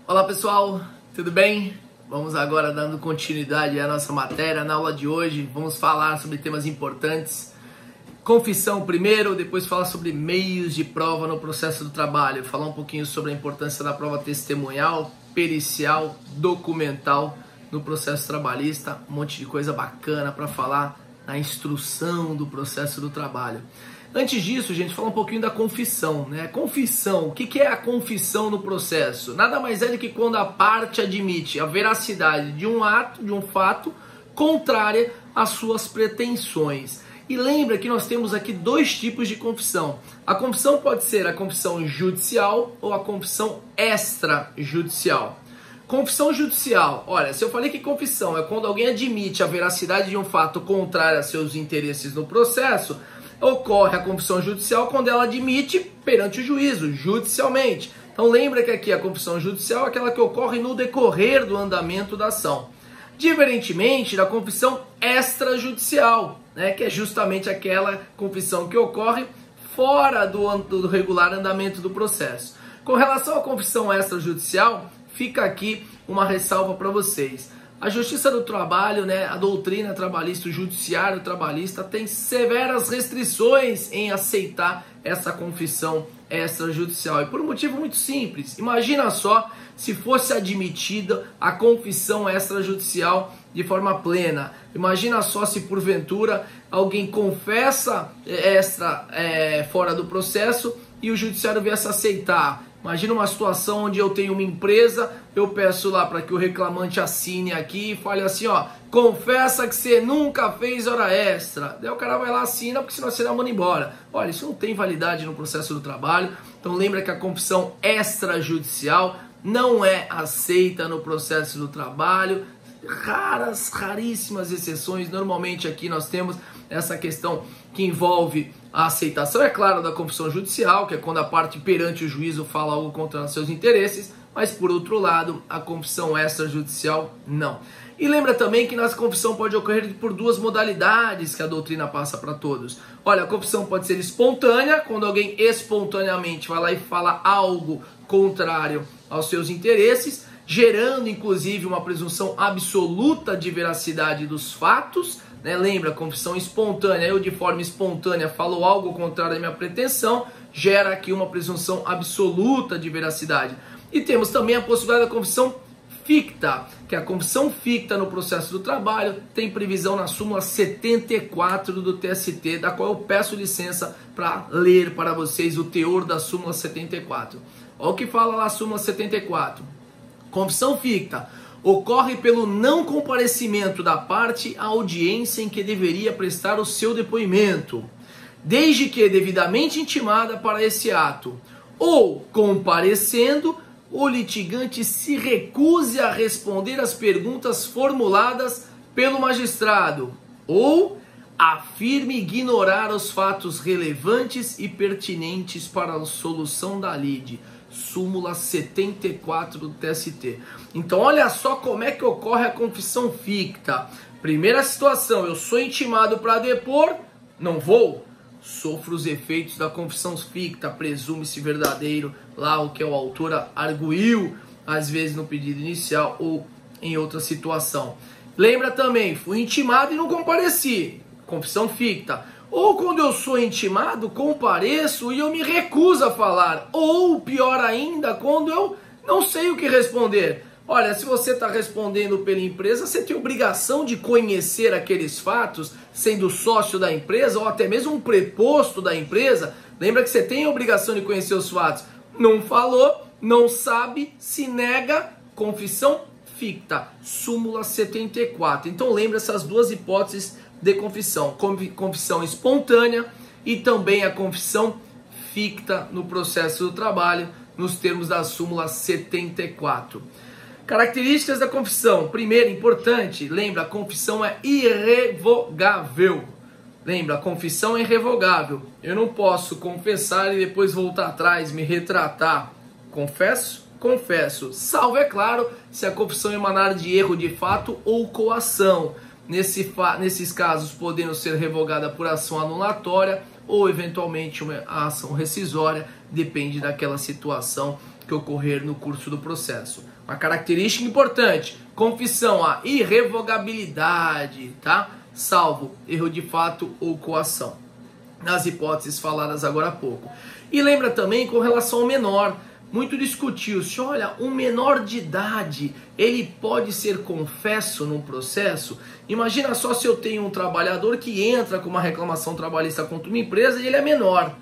Olá pessoal, tudo bem? Vamos agora dando continuidade à nossa matéria. Na aula de hoje vamos falar sobre temas importantes. Confissão primeiro, depois falar sobre meios de prova no processo do trabalho. Falar um pouquinho sobre a importância da prova testemunhal, pericial, documental no processo trabalhista. Um monte de coisa bacana para falar na instrução do processo do trabalho. Antes disso, gente, falar um pouquinho da confissão, né? Confissão, o que é a confissão no processo? Nada mais é do que quando a parte admite a veracidade de um ato, de um fato, contrária às suas pretensões. E lembra que nós temos aqui dois tipos de confissão. A confissão pode ser a confissão judicial ou a confissão extrajudicial. Confissão judicial, olha, se eu falei que confissão é quando alguém admite a veracidade de um fato contrário a seus interesses no processo, ocorre a confissão judicial quando ela admite perante o juízo, judicialmente. Então lembra que aqui a confissão judicial é aquela que ocorre no decorrer do andamento da ação. Diferentemente da confissão extrajudicial, né, que é justamente aquela confissão que ocorre fora do regular andamento do processo. Com relação à confissão extrajudicial, fica aqui uma ressalva para vocês. A Justiça do Trabalho, né, a doutrina trabalhista, o judiciário trabalhista tem severas restrições em aceitar essa confissão extrajudicial. E por um motivo muito simples. Imagina só se fosse admitida a confissão extrajudicial de forma plena. Imagina só se porventura alguém confessa fora do processo e o judiciário viesse aceitar. Imagina uma situação onde eu tenho uma empresa, eu peço lá para que o reclamante assine aqui e fale assim, ó, confessa que você nunca fez hora extra. Daí o cara vai lá, assina, porque senão você dá manda embora. Olha, isso não tem validade no processo do trabalho. Então lembra que a confissão extrajudicial não é aceita no processo do trabalho. Raríssimas exceções. Normalmente aqui nós temos essa questão que envolve a aceitação, é claro, da confissão judicial, que é quando a parte perante o juízo fala algo contra seus interesses, mas por outro lado, a confissão extrajudicial não. E lembra também que nossa confissão pode ocorrer por duas modalidades que a doutrina passa para todos. Olha, a confissão pode ser espontânea, quando alguém espontaneamente vai lá e fala algo contrário aos seus interesses, gerando inclusive uma presunção absoluta de veracidade dos fatos, né? Lembra, confissão espontânea, eu de forma espontânea falo algo contrário à minha pretensão, gera aqui uma presunção absoluta de veracidade. E temos também a possibilidade da confissão ficta, que a confissão ficta no processo do trabalho tem previsão na súmula 74 do TST, da qual eu peço licença para ler para vocês o teor da súmula 74. Olha o que fala lá a súmula 74. Confissão ficta ocorre pelo não comparecimento da parte à audiência em que deveria prestar o seu depoimento, desde que devidamente intimada para esse ato, ou comparecendo, o litigante se recuse a responder às perguntas formuladas pelo magistrado, ou afirme ignorar os fatos relevantes e pertinentes para a solução da lide. Súmula 74 do TST. Então olha só como é que ocorre a confissão ficta. Primeira situação, eu sou intimado para depor, não vou, sofro os efeitos da confissão ficta, presume-se verdadeiro lá o que o autor arguiu, às vezes no pedido inicial ou em outra situação. Lembra também, fui intimado e não compareci, confissão ficta. Ou quando eu sou intimado, compareço e eu me recuso a falar. Ou, pior ainda, quando eu não sei o que responder. Olha, se você está respondendo pela empresa, você tem obrigação de conhecer aqueles fatos, sendo sócio da empresa ou até mesmo um preposto da empresa. Lembra que você tem a obrigação de conhecer os fatos. Não falou, não sabe, se nega, confissão ficta. Súmula 74. Então lembra essas duas hipóteses de confissão, confissão espontânea e também a confissão ficta no processo do trabalho, nos termos da súmula 74. Características da confissão. Primeiro, importante, lembra, a confissão é irrevogável. Lembra, a confissão é irrevogável. Eu não posso confessar e depois voltar atrás, me retratar. Confesso? Confesso. Salvo, é claro, se a confissão emanar de erro de fato ou coação. Nesses casos, podendo ser revogada por ação anulatória ou eventualmente uma ação rescisória, depende daquela situação que ocorrer no curso do processo. Uma característica importante, confissão, a irrevogabilidade, tá? Salvo erro de fato ou coação, nas hipóteses faladas agora há pouco. E lembra também com relação ao menor, muito discutiu-se, olha, um menor de idade, ele pode ser confesso num processo? Imagina só se eu tenho um trabalhador que entra com uma reclamação trabalhista contra uma empresa e ele é menor.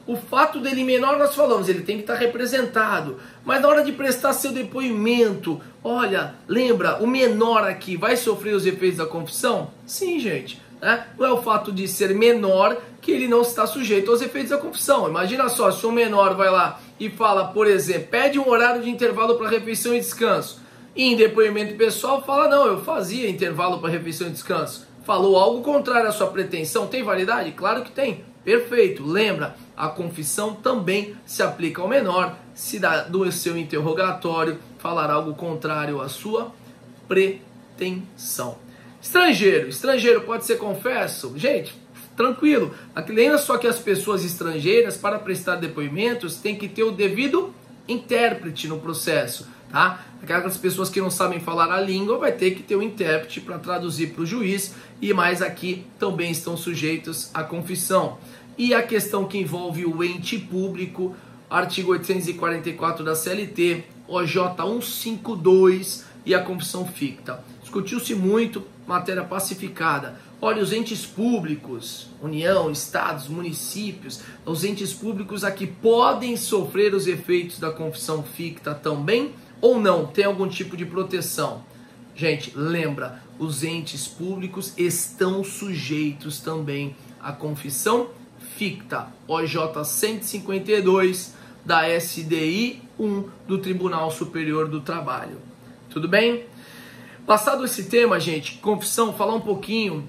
O fato dele menor, nós falamos, ele tem que estar representado. Mas na hora de prestar seu depoimento, olha, lembra, o menor aqui vai sofrer os efeitos da confissão? Sim, gente. Né? Não é o fato de ser menor que ele não está sujeito aos efeitos da confissão. Imagina só, se um menor vai lá e fala, por exemplo, pede um horário de intervalo para refeição e descanso. E em depoimento pessoal fala, não, eu fazia intervalo para refeição e descanso. Falou algo contrário à sua pretensão, tem validade? Claro que tem. Perfeito. Lembra, a confissão também se aplica ao menor se do seu interrogatório falar algo contrário à sua pretensão. Estrangeiro pode ser confesso? Gente, tranquilo. Lembra só que as pessoas estrangeiras, para prestar depoimentos, têm que ter o devido intérprete no processo, tá? Aquelas pessoas que não sabem falar a língua vai ter que ter um intérprete para traduzir para o juiz, e mais aqui também estão sujeitos à confissão. E a questão que envolve o ente público, artigo 844 da CLT, OJ 152 e a confissão ficta. Discutiu-se muito, matéria pacificada. Olha, os entes públicos, União, Estados, municípios, os entes públicos aqui podem sofrer os efeitos da confissão ficta também ou não? Tem algum tipo de proteção? Gente, lembra, os entes públicos estão sujeitos também à confissão ficta, OJ 152 da SDI 1 do Tribunal Superior do Trabalho. Tudo bem? Passado esse tema, gente, confissão, falar um pouquinho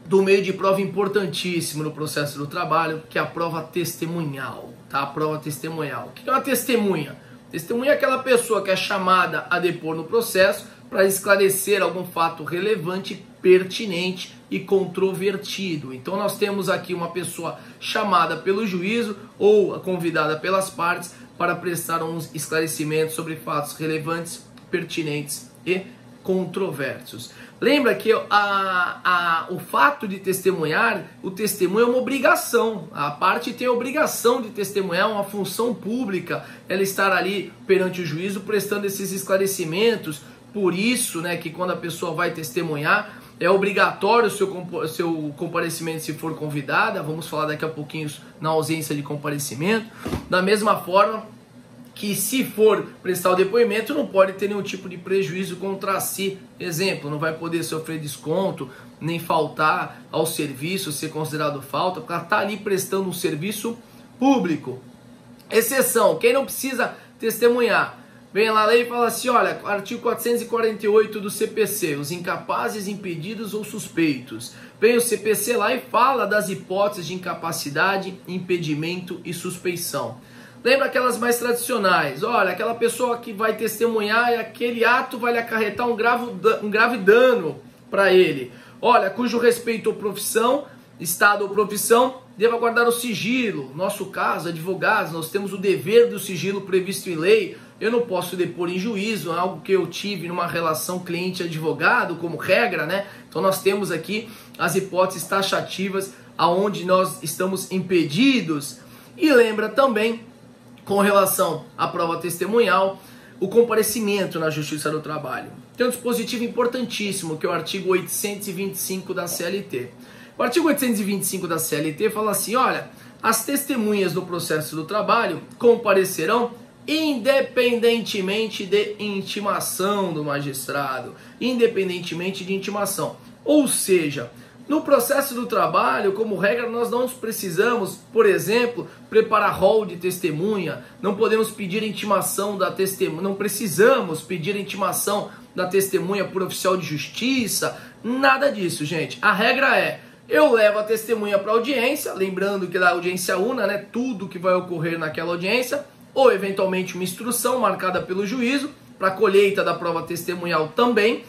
do meio de prova importantíssimo no processo do trabalho, que é a prova testemunhal, tá? A prova testemunhal. O que é uma testemunha? Testemunha é aquela pessoa que é chamada a depor no processo para esclarecer algum fato relevante, pertinente e controvertido. Então nós temos aqui uma pessoa chamada pelo juízo ou convidada pelas partes para prestar uns esclarecimentos sobre fatos relevantes, pertinentes e controversos. Lembra que o fato de testemunhar, o testemunho é uma obrigação. A parte tem a obrigação de testemunhar, uma função pública, ela estar ali perante o juízo prestando esses esclarecimentos. Por isso, né, que quando a pessoa vai testemunhar, é obrigatório o seu comparecimento se for convidada. Vamos falar daqui a pouquinho na ausência de comparecimento. Da mesma forma que se for prestar o depoimento, não pode ter nenhum tipo de prejuízo contra si. Exemplo, não vai poder sofrer desconto, nem faltar ao serviço, ser considerado falta, porque ela está ali prestando um serviço público. Exceção, quem não precisa testemunhar, vem lá a lei e fala assim, olha, artigo 448 do CPC, os incapazes, impedidos ou suspeitos. Vem o CPC lá e fala das hipóteses de incapacidade, impedimento e suspeição. Lembra aquelas mais tradicionais? Olha, aquela pessoa que vai testemunhar e aquele ato vai lhe acarretar um grave dano para ele. Olha, cujo respeito ou profissão, estado ou profissão, deva guardar o sigilo. Nosso caso, advogados, nós temos o dever do sigilo previsto em lei. Eu não posso depor em juízo, é algo que eu tive numa relação cliente-advogado, como regra, né? Então nós temos aqui as hipóteses taxativas aonde nós estamos impedidos. E lembra também, com relação à prova testemunhal, o comparecimento na Justiça do Trabalho. Tem um dispositivo importantíssimo, que é o artigo 825 da CLT. O artigo 825 da CLT fala assim, olha, as testemunhas no processo do trabalho comparecerão independentemente de intimação do magistrado. Independentemente de intimação. Ou seja, no processo do trabalho, como regra, nós não precisamos, por exemplo, preparar rol de testemunha, não podemos pedir intimação da testemunha, não precisamos pedir intimação da testemunha por oficial de justiça, nada disso, gente. A regra é, eu levo a testemunha para audiência, lembrando que da audiência una, né, tudo que vai ocorrer naquela audiência, ou eventualmente uma instrução marcada pelo juízo, para colheita da prova testemunhal também.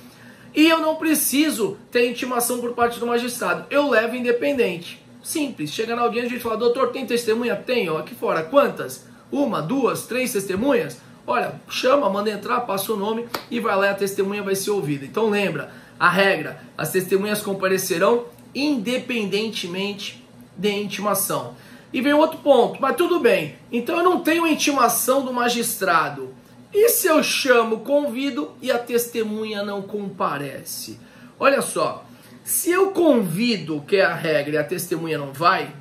E eu não preciso ter intimação por parte do magistrado. Eu levo independente. Simples. Chega na audiência e a gente fala, doutor, tem testemunha? Tenho. Aqui fora, quantas? 1, 2, 3 testemunhas? olha, chama, manda entrar, passa o nome e vai lá e a testemunha vai ser ouvida. Então lembra, a regra, as testemunhas comparecerão independentemente de intimação. E vem outro ponto, mas tudo bem, então eu não tenho intimação do magistrado. E se eu chamo, convido e a testemunha não comparece? Olha só, se eu convido, que é a regra, e a testemunha não vai,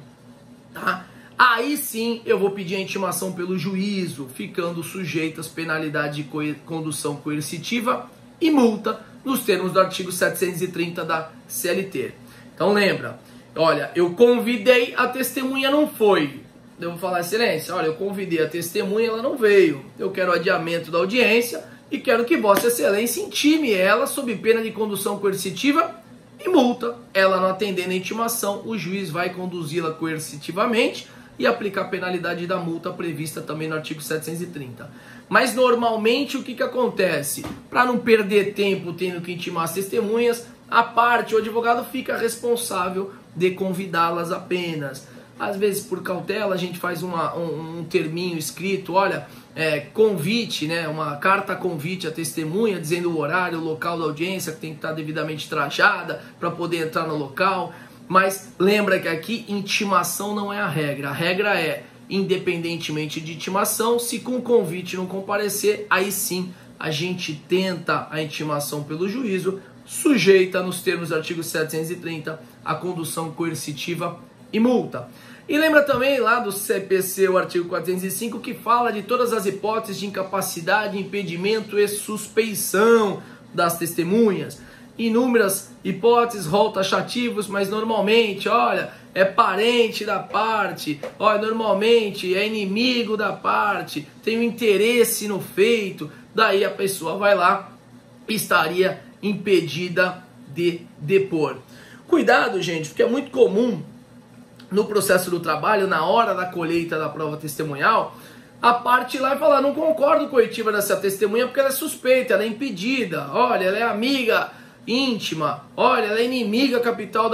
tá? Aí sim eu vou pedir a intimação pelo juízo, ficando sujeito às penalidades de condução coercitiva e multa, nos termos do artigo 730 da CLT. Então lembra, olha, eu convidei, a testemunha não foi. Eu vou falar, excelência, olha, eu convidei a testemunha, ela não veio. Eu quero adiamento da audiência e quero que vossa excelência intime ela sob pena de condução coercitiva e multa. Ela não atendendo a intimação, o juiz vai conduzi-la coercitivamente e aplicar a penalidade da multa prevista também no artigo 730. Mas normalmente o que acontece? Para não perder tempo tendo que intimar as testemunhas, a parte, o advogado fica responsável de convidá-las apenas. Às vezes, por cautela, a gente faz um terminho escrito, olha, convite, né, uma carta convite à testemunha, dizendo o horário, o local da audiência, que tem que estar devidamente trajada para poder entrar no local. Mas lembra que aqui intimação não é a regra é, independentemente de intimação, se com convite não comparecer, aí sim a gente tenta a intimação pelo juízo, sujeita nos termos do artigo 730 a condução coercitiva e multa. E lembra também lá do CPC, o artigo 405, que fala de todas as hipóteses de incapacidade, impedimento e suspeição das testemunhas. Inúmeras hipóteses, rol taxativos, mas normalmente, olha, é parente da parte, olha, normalmente é inimigo da parte, tem um interesse no feito, daí a pessoa vai lá e estaria impedida de depor. Cuidado, gente, porque é muito comum no processo do trabalho, na hora da colheita da prova testemunhal, a parte ir lá e falar, não concordo com a oitiva dessa testemunha porque ela é suspeita, ela é impedida, olha, ela é amiga íntima, olha, ela é inimiga capital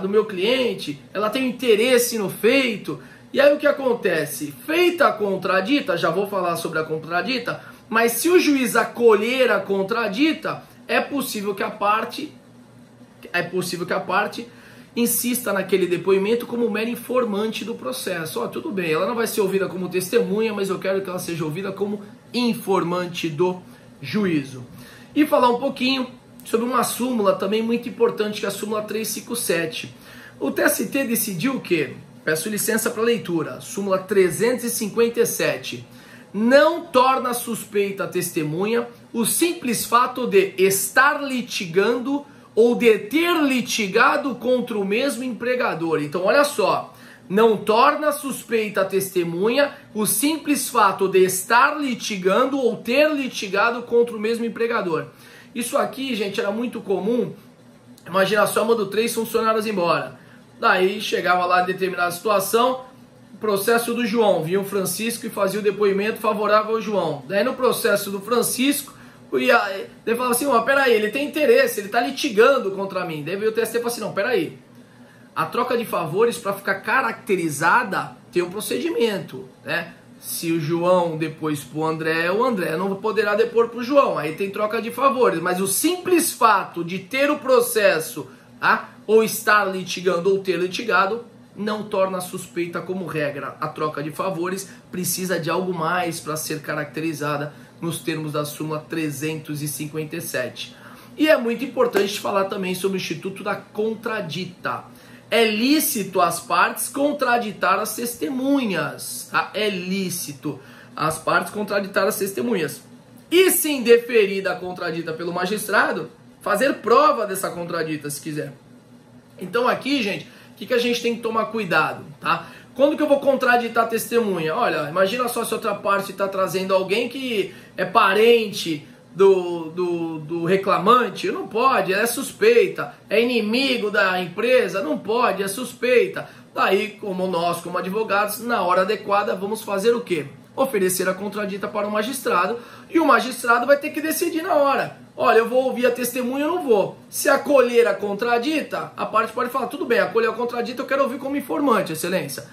do meu cliente, ela tem interesse no feito. E aí o que acontece? Feita a contradita, já vou falar sobre a contradita, mas se o juiz acolher a contradita, é possível que a parte insista naquele depoimento como mero informante do processo. Ó, tudo bem, ela não vai ser ouvida como testemunha, mas eu quero que ela seja ouvida como informante do juízo. E falar um pouquinho sobre uma súmula também muito importante, que é a súmula 357. O TST decidiu o quê? Peço licença para leitura. Súmula 357. Não torna suspeita a testemunha o simples fato de estar litigando ou de ter litigado contra o mesmo empregador. Então, olha só, não torna suspeita a testemunha o simples fato de estar litigando ou ter litigado contra o mesmo empregador. Isso aqui, gente, era muito comum. Imagina só, mando 3 funcionários embora. Daí, chegava lá em determinada situação, processo do João, vinha o Francisco e fazia o depoimento favorável ao João. Daí, no processo do Francisco, ele falava assim, peraí, ele tem interesse, ele está litigando contra mim. Daí veio o TST e falou assim, não, peraí, a troca de favores, para ficar caracterizada, tem um procedimento, né? Se o João depois pro André, o André não poderá depor pro João, aí tem troca de favores, mas o simples fato de ter o processo, tá? Ou estar litigando ou ter litigado, não torna suspeita como regra. A troca de favores precisa de algo mais para ser caracterizada nos termos da súmula 357. E é muito importante falar também sobre o instituto da contradita. É lícito às partes contraditar as testemunhas, tá? É lícito às partes contraditar as testemunhas. E se indeferida a contradita pelo magistrado, fazer prova dessa contradita, se quiser. Então aqui, gente, o que a gente tem que tomar cuidado, tá? Quando que eu vou contraditar a testemunha? Olha, imagina só se outra parte está trazendo alguém que é parente do reclamante. Não pode, é suspeita. É inimigo da empresa? Não pode, é suspeita. Daí, como nós, como advogados, na hora adequada, vamos fazer o quê? Oferecer a contradita para o magistrado, e o magistrado vai ter que decidir na hora. Olha, eu vou ouvir a testemunha ou não vou. Se acolher a contradita, a parte pode falar, tudo bem, acolher a contradita, eu quero ouvir como informante, excelência.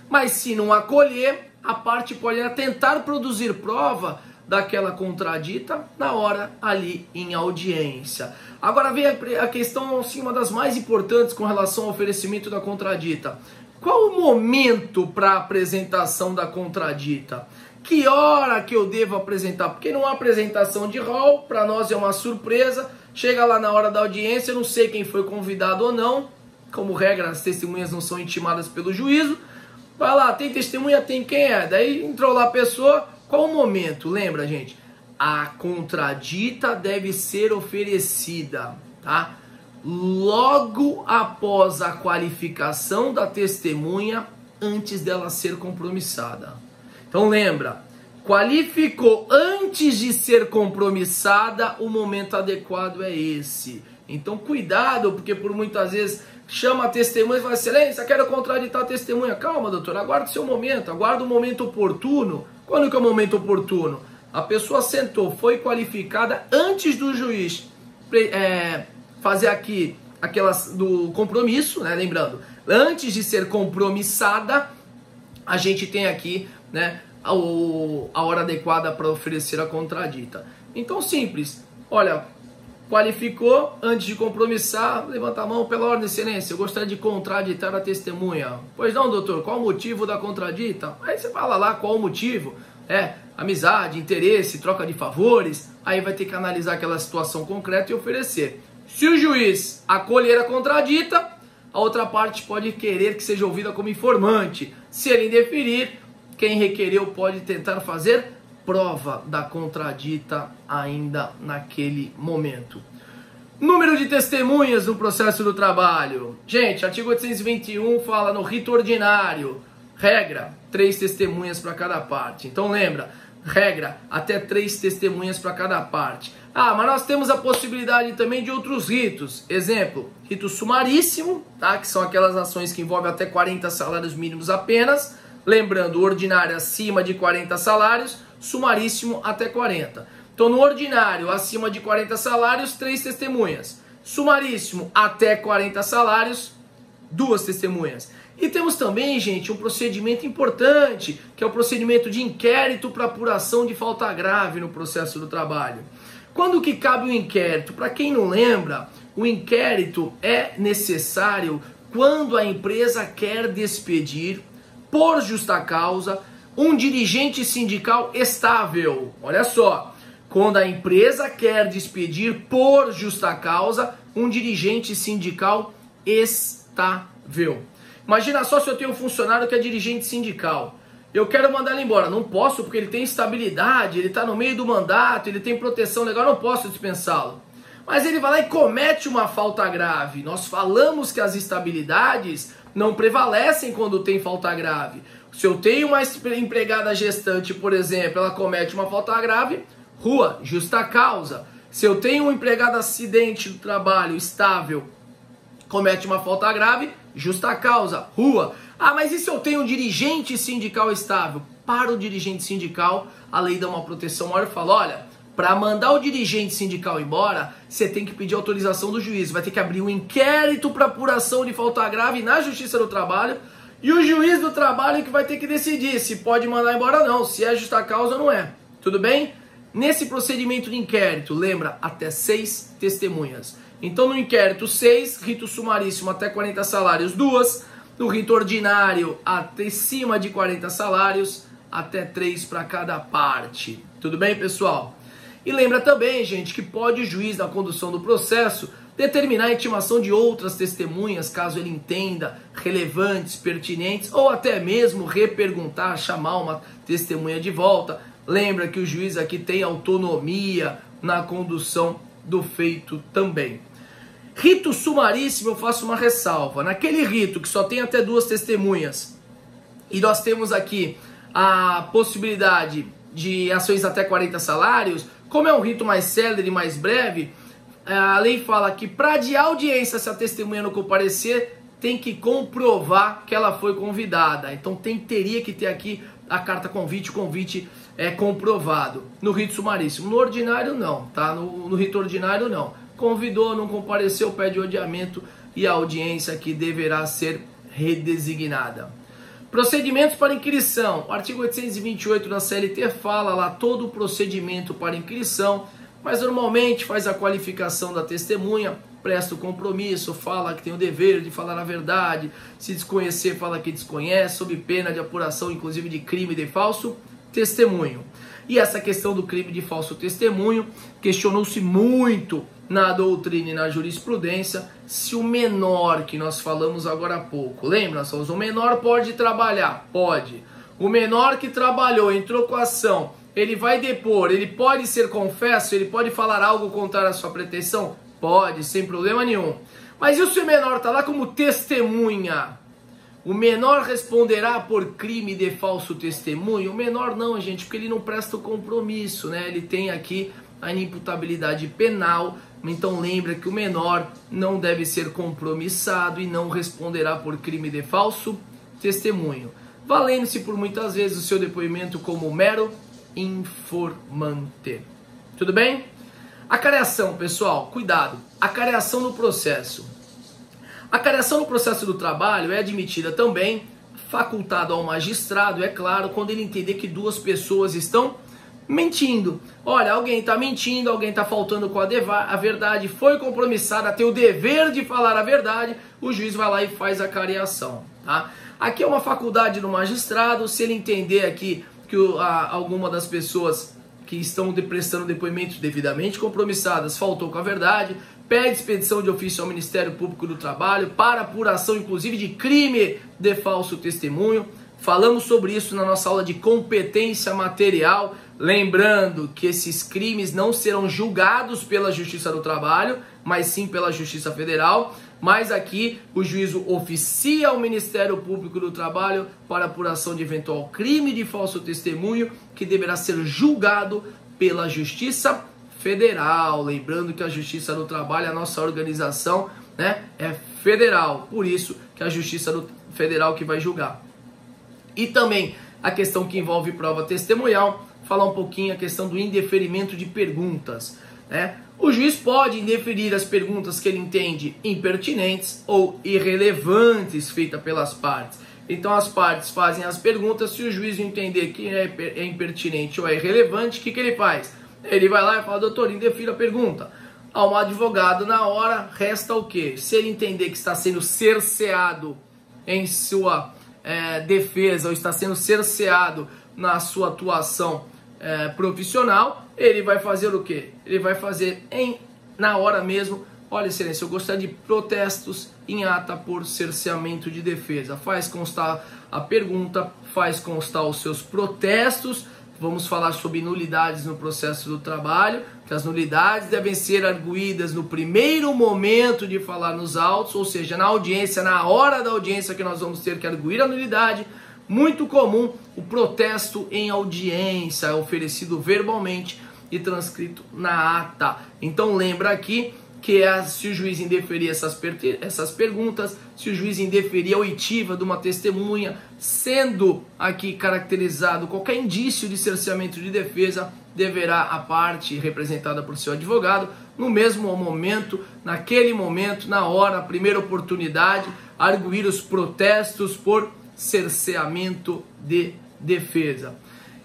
Mas se não acolher, a parte pode tentar produzir prova daquela contradita na hora ali em audiência. Agora vem a questão, assim, uma das mais importantes com relação ao oferecimento da contradita. Qual o momento para a apresentação da contradita? Que hora que eu devo apresentar? Porque numa apresentação de hall, para nós é uma surpresa, chega lá na hora da audiência, não sei quem foi convidado ou não, como regra as testemunhas não são intimadas pelo juízo, vai lá, tem testemunha, tem quem é, daí entrou lá a pessoa, qual o momento? Lembra, gente? A contradita deve ser oferecida, tá? Logo após a qualificação da testemunha, antes dela ser compromissada. Então lembra, qualificou antes de ser compromissada, o momento adequado é esse. Então cuidado, porque por muitas vezes chama a testemunha e fala, excelência, quero contraditar a testemunha. Calma, doutor, aguarde o seu momento, aguarde o momento oportuno. Quando que é o momento oportuno? A pessoa sentou, foi qualificada antes do juiz fazer aqui aquelas do compromisso, né? Lembrando, antes de ser compromissada, a gente tem aqui, né, a hora adequada para oferecer a contradita. Então, simples. Olha, qualificou antes de compromissar, levanta a mão, pela ordem, excelência, eu gostaria de contraditar a testemunha. Pois não, doutor, qual o motivo da contradita? Aí você fala lá qual o motivo. Amizade, interesse, troca de favores. Aí vai ter que analisar aquela situação concreta e oferecer. Se o juiz acolher a contradita, a outra parte pode querer que seja ouvida como informante. Se ele indeferir, quem requereu pode tentar fazer prova da contradita ainda naquele momento. Número de testemunhas no processo do trabalho. Gente, artigo 821 fala no rito ordinário. Regra, 3 testemunhas para cada parte. Então lembra, regra, até 3 testemunhas para cada parte. Ah, mas nós temos a possibilidade também de outros ritos. Exemplo, rito sumaríssimo, tá? Que são aquelas ações que envolvem até 40 salários mínimos apenas. Lembrando, ordinário acima de 40 salários, sumaríssimo até 40. Então, no ordinário, acima de 40 salários, 3 testemunhas. Sumaríssimo, até 40 salários, 2 testemunhas. E temos também, gente, um procedimento importante, que é o procedimento de inquérito para apuração de falta grave no processo do trabalho. Quando que cabe o inquérito? Para quem não lembra, o inquérito é necessário quando a empresa quer despedir, por justa causa, um dirigente sindical estável. Olha só, quando a empresa quer despedir por justa causa, um dirigente sindical estável. Imagina só se eu tenho um funcionário que é dirigente sindical. Eu quero mandar ele embora. Não posso porque ele tem estabilidade, ele está no meio do mandato, ele tem proteção legal, não posso dispensá-lo. Mas ele vai lá e comete uma falta grave. Nós falamos que as estabilidades não prevalecem quando tem falta grave. Se eu tenho uma empregada gestante, por exemplo, ela comete uma falta grave, rua, justa causa. Se eu tenho um empregado acidente do trabalho estável, comete uma falta grave, justa causa, rua. Ah, mas e se eu tenho um dirigente sindical estável? Para o dirigente sindical, a lei dá uma proteção maior e fala, olha, para mandar o dirigente sindical embora, você tem que pedir autorização do juiz. Vai ter que abrir um inquérito para apuração de falta grave na Justiça do Trabalho. E o juiz do trabalho que vai ter que decidir se pode mandar embora ou não, se é justa causa ou não é. Tudo bem? Nesse procedimento de inquérito, lembra, até 6 testemunhas. Então no inquérito 6, rito sumaríssimo até 40 salários, 2. No rito ordinário, até acima de 40 salários, até 3 para cada parte. Tudo bem, pessoal? E lembra também, gente, que pode o juiz, na condução do processo, determinar a intimação de outras testemunhas, caso ele entenda relevantes, pertinentes, ou até mesmo reperguntar, chamar uma testemunha de volta. Lembra que o juiz aqui tem autonomia na condução do feito também. Rito sumaríssimo, eu faço uma ressalva. Naquele rito que só tem até 2 testemunhas, e nós temos aqui a possibilidade de ações até 40 salários, como é um rito mais célere, mais breve, a lei fala que para adiar audiência, se a testemunha não comparecer, tem que comprovar que ela foi convidada. Então teria que ter aqui a carta convite, o convite é comprovado. No rito sumaríssimo. No ordinário não, tá? No rito ordinário não. Convidou, não compareceu, pede o adiamento e a audiência aqui deverá ser redesignada. Procedimentos para inquirição. O artigo 828 da CLT fala lá todo o procedimento para inquirição, mas normalmente faz a qualificação da testemunha, presta o compromisso, fala que tem o dever de falar a verdade, se desconhecer, fala que desconhece, sob pena de apuração, inclusive de crime de falso testemunho. E essa questão do crime de falso testemunho, questionou-se muito na doutrina e na jurisprudência, se o menor, que nós falamos agora há pouco, lembra, nós falamos, o menor pode trabalhar? Pode. O menor que trabalhou, entrou com a ação, ele vai depor, ele pode ser confesso, ele pode falar algo contrário à sua pretensão? Pode, sem problema nenhum. Mas e se o menor está lá como testemunha? O menor responderá por crime de falso testemunho? O menor não, gente, porque ele não presta o compromisso, né? Ele tem aqui a inimputabilidade penal, então lembra que o menor não deve ser compromissado e não responderá por crime de falso testemunho, valendo-se por muitas vezes o seu depoimento como mero informante. Tudo bem? Acareação, pessoal, cuidado. Acareação no processo. A acareação no processo do trabalho é admitida também, facultado ao magistrado, é claro, quando ele entender que duas pessoas estão mentindo. Olha, alguém está mentindo, alguém está faltando com a verdade, foi compromissado a ter o dever de falar a verdade, o juiz vai lá e faz a acareação, tá? Aqui é uma faculdade do magistrado, se ele entender aqui que alguma das pessoas que estão prestando depoimentos devidamente compromissadas faltou com a verdade, pede expedição de ofício ao Ministério Público do Trabalho para apuração, inclusive, de crime de falso testemunho. Falamos sobre isso na nossa aula de competência material, lembrando que esses crimes não serão julgados pela Justiça do Trabalho, mas sim pela Justiça Federal. Mas aqui o juízo oficia ao Ministério Público do Trabalho para apuração de eventual crime de falso testemunho, que deverá ser julgado pela Justiça Federal. Lembrando que a Justiça do Trabalho, a nossa organização, né, é federal, por isso que a Justiça Federal que vai julgar. E também a questão que envolve prova testemunhal, falar um pouquinho a questão do indeferimento de perguntas, né? O juiz pode indeferir as perguntas que ele entende impertinentes ou irrelevantes feitas pelas partes. Então as partes fazem as perguntas, se o juiz entender que é impertinente ou é irrelevante, o que ele faz? Ele vai lá e fala, doutor, indefira a pergunta. Ao advogado, na hora, resta o quê? Se ele entender que está sendo cerceado em sua defesa ou está sendo cerceado na sua atuação profissional, ele vai fazer o quê? Ele vai fazer na hora mesmo, olha, excelência, eu gostaria de protestos em ata por cerceamento de defesa. Faz constar a pergunta, faz constar os seus protestos. Vamos falar sobre nulidades no processo do trabalho, que as nulidades devem ser arguídas no primeiro momento de falar nos autos, ou seja, na audiência, na hora da audiência que nós vamos ter que arguir a nulidade. Muito comum o protesto em audiência, oferecido verbalmente e transcrito na ata. Então lembra aqui que se o juiz indeferir essas perguntas, se o juiz indeferir a oitiva de uma testemunha, sendo aqui caracterizado qualquer indício de cerceamento de defesa, deverá a parte representada por seu advogado, no mesmo momento, naquele momento, na hora, primeira oportunidade, arguir os protestos por cerceamento de defesa.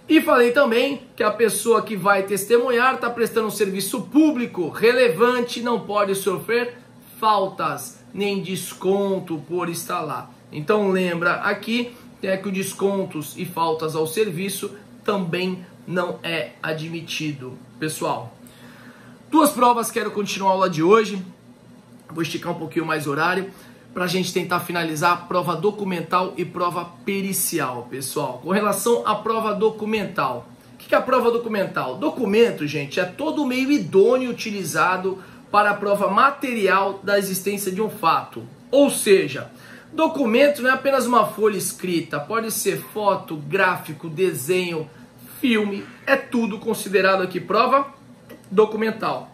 E falei também que a pessoa que vai testemunhar está prestando um serviço público relevante, não pode sofrer faltas nem desconto por estar lá. Então lembra aqui que os descontos e faltas ao serviço também não é admitido. Pessoal, duas provas, quero continuar a aula de hoje, vou esticar um pouquinho mais o horário, para a gente tentar finalizar prova documental e prova pericial, pessoal. Com relação à prova documental, o que é a prova documental? Documento, gente, é todo o meio idôneo utilizado para a prova material da existência de um fato. Ou seja, documento não é apenas uma folha escrita, pode ser foto, gráfico, desenho, filme, é tudo considerado aqui prova documental.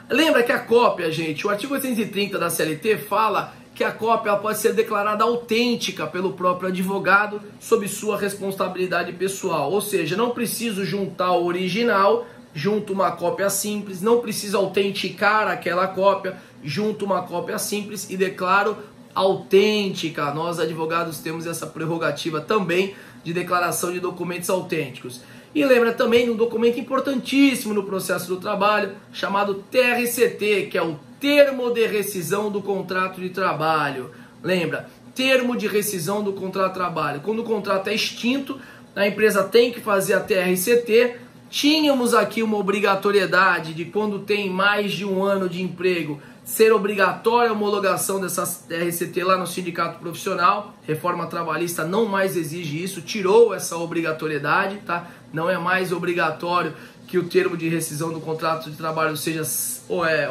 Lembra que a cópia, gente, o artigo 830 da CLT fala que a cópia pode ser declarada autêntica pelo próprio advogado sob sua responsabilidade pessoal. Ou seja, não preciso juntar o original, junto uma cópia simples, não preciso autenticar aquela cópia, junto uma cópia simples e declaro autêntica. Nós, advogados, temos essa prerrogativa também de declaração de documentos autênticos. E lembra também de um documento importantíssimo no processo do trabalho, chamado TRCT, que é o Termo de Rescisão do Contrato de Trabalho. Lembra? Termo de rescisão do contrato de trabalho. Quando o contrato é extinto, a empresa tem que fazer a TRCT. Tínhamos aqui uma obrigatoriedade de, quando tem mais de um ano de emprego, ser obrigatória a homologação dessa TRCT lá no sindicato profissional. Reforma trabalhista não mais exige isso, tirou essa obrigatoriedade, tá? Não é mais obrigatório que o termo de rescisão do contrato de trabalho seja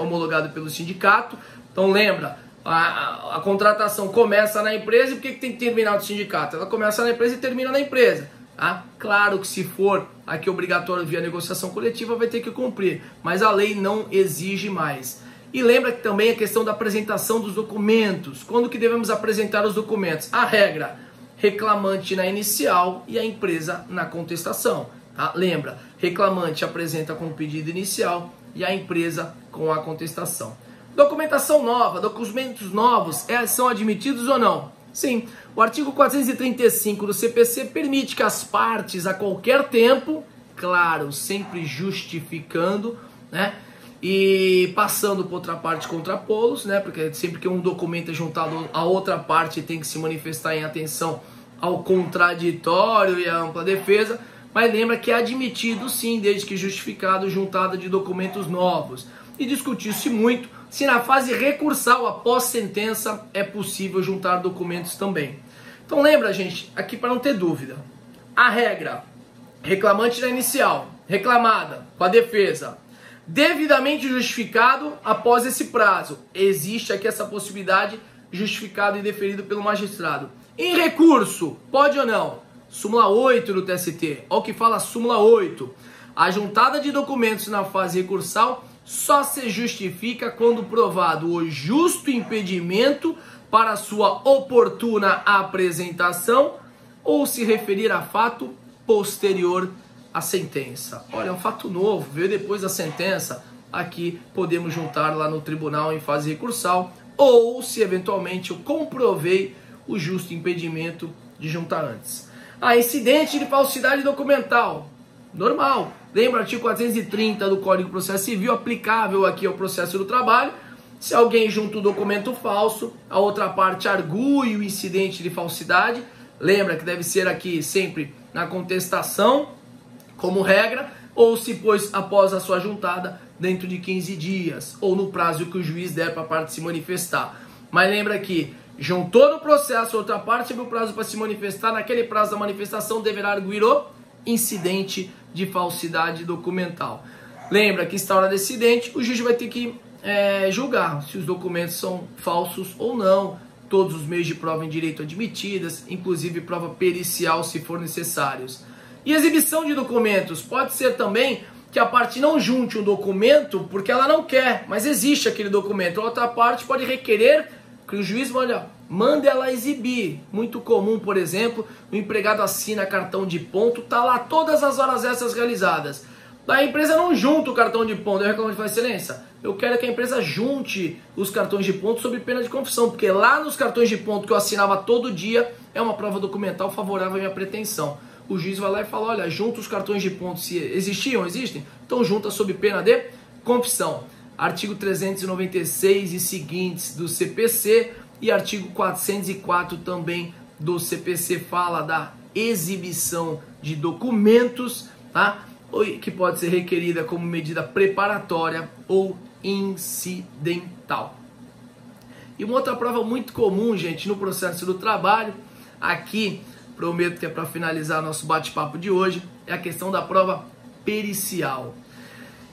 homologado pelo sindicato. Então lembra, a contratação começa na empresa. E por que tem que terminar no sindicato? Ela começa na empresa e termina na empresa. Tá? Claro que se for aqui obrigatório via negociação coletiva, vai ter que cumprir, mas a lei não exige mais. E lembra que também a questão da apresentação dos documentos. Quando que devemos apresentar os documentos? A regra, reclamante na inicial e a empresa na contestação. Tá? Lembra, reclamante apresenta com o pedido inicial e a empresa com a contestação. Documentação nova, documentos novos são admitidos ou não? Sim, o artigo 435 do CPC permite que as partes, a qualquer tempo, claro, sempre justificando, né, e passando por outra parte contrapô-los, né, porque sempre que um documento é juntado, a outra parte tem que se manifestar em atenção ao contraditório e à ampla defesa, mas lembra que é admitido sim, desde que justificado, juntada de documentos novos. E discutiu-se muito se na fase recursal, após sentença, é possível juntar documentos também. Então lembra, gente, aqui para não ter dúvida, a regra, reclamante na inicial, reclamada com a defesa, devidamente justificado após esse prazo. Existe aqui essa possibilidade, justificado e deferido pelo magistrado. Em recurso, pode ou não? Súmula 8 do TST, olha o que fala a súmula 8. A juntada de documentos na fase recursal só se justifica quando provado o justo impedimento para sua oportuna apresentação ou se referir a fato posterior à sentença. Olha, é um fato novo, veio depois da sentença, aqui podemos juntar lá no tribunal em fase recursal, ou se eventualmente eu comprovei o justo impedimento de juntar antes. Incidente de falsidade documental, normal. Lembra o artigo 430 do Código de Processo Civil, aplicável aqui ao processo do trabalho. Se alguém junta um documento falso, a outra parte argue o incidente de falsidade. Lembra que deve ser aqui sempre na contestação, como regra, ou se pôs após a sua juntada dentro de 15 dias, ou no prazo que o juiz der para a parte se manifestar. Mas lembra que juntou no processo outra parte, teve o prazo para se manifestar, naquele prazo da manifestação deverá arguir o incidente de falsidade documental. Lembra que instaurado esse incidente, o juiz vai ter que julgar se os documentos são falsos ou não, todos os meios de prova em direito admitidas, inclusive prova pericial se for necessários. E exibição de documentos, pode ser também que a parte não junte um documento porque ela não quer, mas existe aquele documento. A outra parte pode requerer que o juiz mande ela exibir. Muito comum, por exemplo, o empregado assina cartão de ponto, tá lá todas as horas extras realizadas. A empresa não junta o cartão de ponto. Eu reclamo de excelência. Eu quero que a empresa junte os cartões de ponto sob pena de confissão, porque lá nos cartões de ponto que eu assinava todo dia é uma prova documental favorável à minha pretensão. O juiz vai lá e fala, olha, junta os cartões de ponto, se existem? Então junta sob pena de confissão. Artigo 396 e seguintes do CPC e artigo 404 também do CPC fala da exibição de documentos, tá? Que pode ser requerida como medida preparatória ou incidental. E uma outra prova muito comum, gente, no processo do trabalho, aqui, prometo que é para finalizar nosso bate-papo de hoje, é a questão da prova pericial.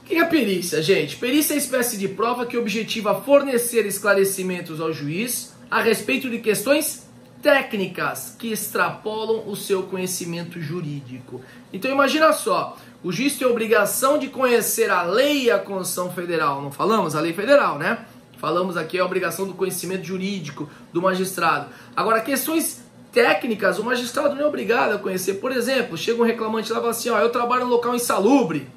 O que é a perícia, gente? Perícia é a espécie de prova que objetiva fornecer esclarecimentos ao juiz a respeito de questões técnicas que extrapolam o seu conhecimento jurídico. Então imagina só, o juiz tem a obrigação de conhecer a lei e a Constituição Federal. Não falamos? A lei federal, né? Falamos aqui a obrigação do conhecimento jurídico do magistrado. Agora, questões técnicas, o magistrado não é obrigado a conhecer. Por exemplo, chega um reclamante lá e fala assim, ó, eu trabalho em um local insalubre.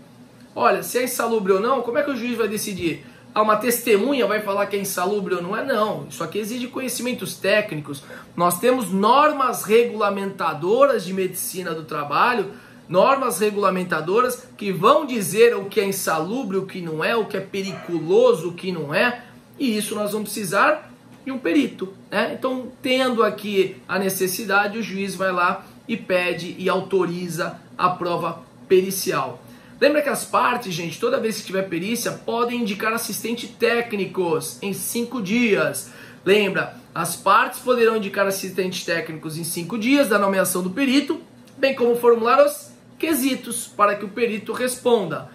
Olha, se é insalubre ou não, como é que o juiz vai decidir? uma testemunha vai falar que é insalubre ou não é? Não, isso aqui exige conhecimentos técnicos. Nós temos normas regulamentadoras de medicina do trabalho, normas regulamentadoras que vão dizer o que é insalubre, o que não é, o que é periculoso, o que não é, e isso nós vamos precisar de um perito, né? Então, tendo aqui a necessidade, o juiz vai lá e pede e autoriza a prova pericial. Lembra que as partes, gente, toda vez que tiver perícia, podem indicar assistente técnicos em 5 dias. Lembra, as partes poderão indicar assistentes técnicos em 5 dias da nomeação do perito, bem como formular os quesitos para que o perito responda.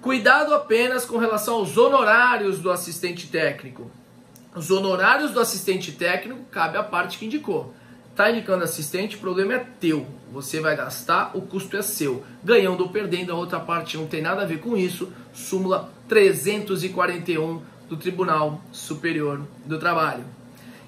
Cuidado apenas com relação aos honorários do assistente técnico. Os honorários do assistente técnico cabe à parte que indicou. Tá indicando assistente, o problema é teu. Você vai gastar, o custo é seu. Ganhando ou perdendo, a outra parte não tem nada a ver com isso. Súmula 341 do Tribunal Superior do Trabalho.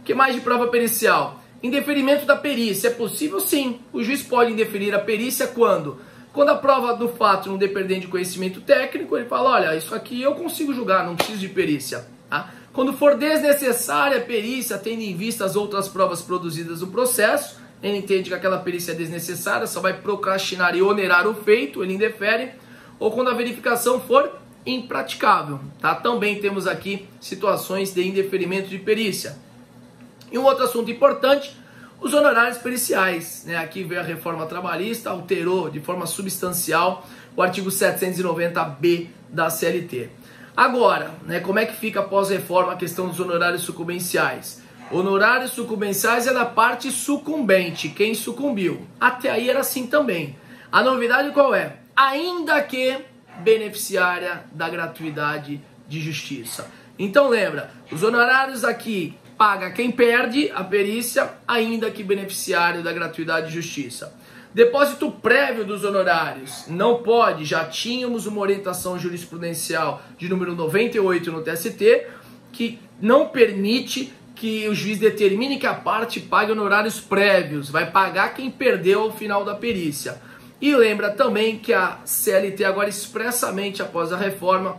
O que mais de prova pericial? Indeferimento da perícia. É possível? Sim. O juiz pode indeferir a perícia quando? Quando a prova do fato não depender de conhecimento técnico, ele fala, olha, isso aqui eu consigo julgar, não preciso de perícia. Tá? Quando for desnecessária a perícia, tendo em vista as outras provas produzidas no processo, ele entende que aquela perícia é desnecessária, só vai procrastinar e onerar o feito, ele indefere. Ou quando a verificação for impraticável. Tá? Também temos aqui situações de indeferimento de perícia. E um outro assunto importante, os honorários periciais, né? Aqui veio a reforma trabalhista, alterou de forma substancial o artigo 790B da CLT. Agora, né, como é que fica após reforma a questão dos honorários sucumbenciais? Honorários sucumbenciais é da parte sucumbente, quem sucumbiu. Até aí era assim também. A novidade qual é? Ainda que beneficiária da gratuidade de justiça. Então lembra, os honorários aqui paga quem perde a perícia, ainda que beneficiário da gratuidade de justiça. Depósito prévio dos honorários, não pode, já tínhamos uma orientação jurisprudencial de número 98 no TST, que não permite que o juiz determine que a parte pague honorários prévios, vai pagar quem perdeu ao final da perícia. E lembra também que a CLT agora expressamente após a reforma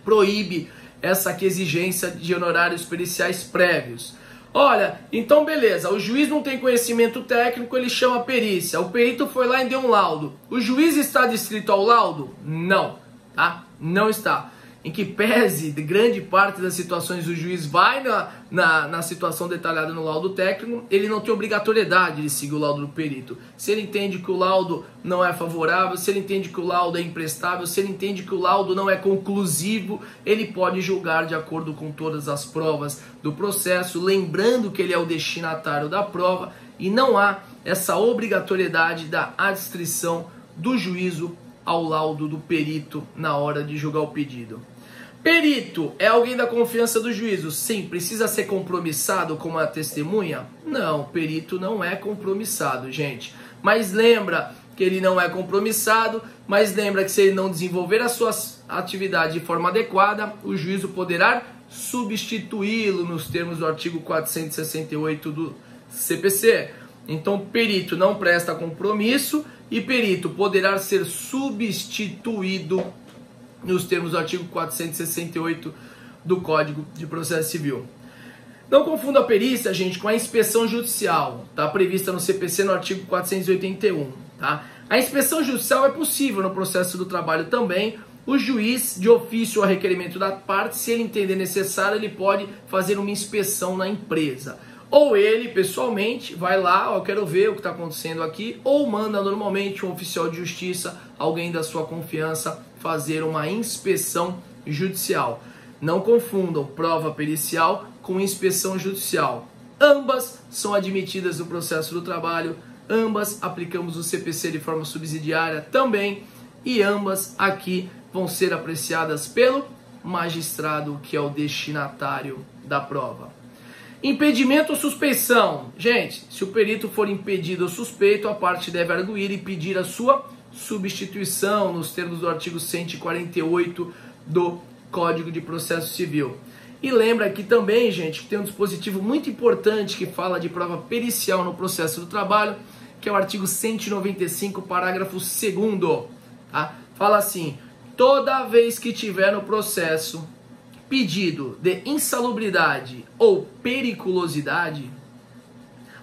proíbe essa aqui exigência de honorários periciais prévios. Olha, então beleza, o juiz não tem conhecimento técnico, ele chama a perícia, o perito foi lá e deu um laudo. O juiz está adscrito ao laudo? Não, tá? Não está. Em que pese, de grande parte das situações, o juiz vai na situação detalhada no laudo técnico, ele não tem obrigatoriedade de seguir o laudo do perito. Se ele entende que o laudo não é favorável, se ele entende que o laudo é imprestável, se ele entende que o laudo não é conclusivo, ele pode julgar de acordo com todas as provas do processo, lembrando que ele é o destinatário da prova e não há essa obrigatoriedade da adscrição do juízo ao laudo do perito na hora de julgar o pedido. Perito é alguém da confiança do juízo? Sim. Precisa ser compromissado com uma testemunha? Não, perito não é compromissado, gente. Mas lembra que ele não é compromissado, mas lembra que se ele não desenvolver a sua atividade de forma adequada, o juízo poderá substituí-lo nos termos do artigo 468 do CPC. Então, perito não presta compromisso e perito poderá ser substituído nos termos do artigo 468 do Código de Processo Civil. Não confunda a perícia, gente, com a inspeção judicial, tá? Prevista no CPC no artigo 481, tá? A inspeção judicial é possível no processo do trabalho também. O juiz, de ofício a requerimento da parte, se ele entender necessário, ele pode fazer uma inspeção na empresa. Ou ele, pessoalmente, vai lá, eu quero ver o que está acontecendo aqui, ou manda normalmente um oficial de justiça, alguém da sua confiança, fazer uma inspeção judicial. Não confundam prova pericial com inspeção judicial. Ambas são admitidas no processo do trabalho, ambas aplicamos o CPC de forma subsidiária também, e ambas aqui vão ser apreciadas pelo magistrado, que é o destinatário da prova. Impedimento ou suspeição. Gente, se o perito for impedido ou suspeito, a parte deve arguir e pedir a sua substituição nos termos do artigo 148 do Código de Processo Civil. E lembra aqui também, gente, que tem um dispositivo muito importante que fala de prova pericial no processo do trabalho, que é o artigo 195, parágrafo 2º. Tá? Fala assim, toda vez que tiver no processo pedido de insalubridade ou periculosidade,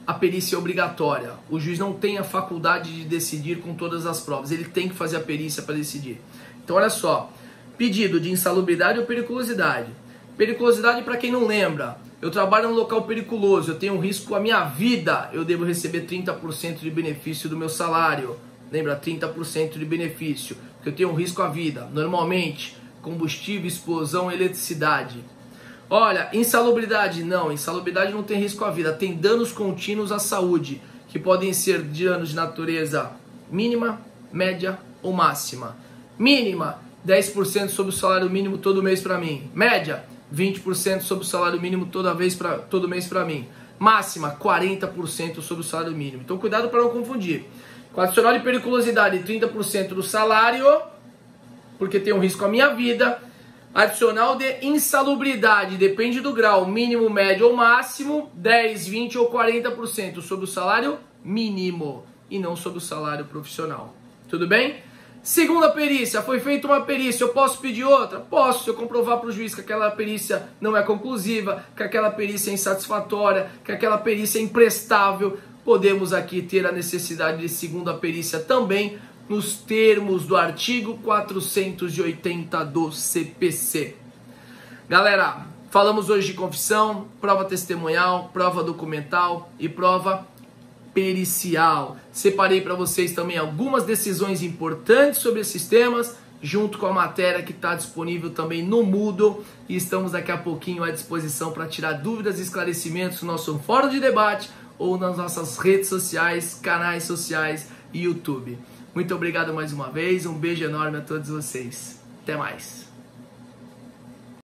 a perícia é obrigatória. O juiz não tem a faculdade de decidir com todas as provas. Ele tem que fazer a perícia para decidir. Então, olha só. Pedido de insalubridade ou periculosidade. Periculosidade, para quem não lembra, eu trabalho num local periculoso, eu tenho um risco à minha vida, eu devo receber 30% de benefício do meu salário. Lembra? 30% de benefício. Porque eu tenho um risco à vida. Normalmente, combustível, explosão, eletricidade. Olha, insalubridade não, insalubridade não tem risco à vida, tem danos contínuos à saúde, que podem ser danos de natureza mínima, média ou máxima. Mínima, 10% sobre o salário mínimo todo mês para mim. Média, 20% sobre o salário mínimo todo mês para mim. Máxima, 40% sobre o salário mínimo. Então cuidado para não confundir. Com adicional de periculosidade, 30% do salário, porque tem um risco à minha vida. Adicional de insalubridade, depende do grau, mínimo, médio ou máximo, 10, 20 ou 40% sobre o salário mínimo e não sobre o salário profissional. Tudo bem? Segunda perícia, foi feita uma perícia, eu posso pedir outra? Posso, se eu comprovar para o juiz que aquela perícia não é conclusiva, que aquela perícia é insatisfatória, que aquela perícia é imprestável, podemos aqui ter a necessidade de segunda perícia também, nos termos do artigo 480 do CPC. Galera, falamos hoje de confissão, prova testemunhal, prova documental e prova pericial. Separei para vocês também algumas decisões importantes sobre esses temas, junto com a matéria que está disponível também no Moodle, e estamos daqui a pouquinho à disposição para tirar dúvidas e esclarecimentos no nosso fórum de debate ou nas nossas redes sociais, canais sociais e YouTube. Muito obrigado mais uma vez, um beijo enorme a todos vocês. Até mais.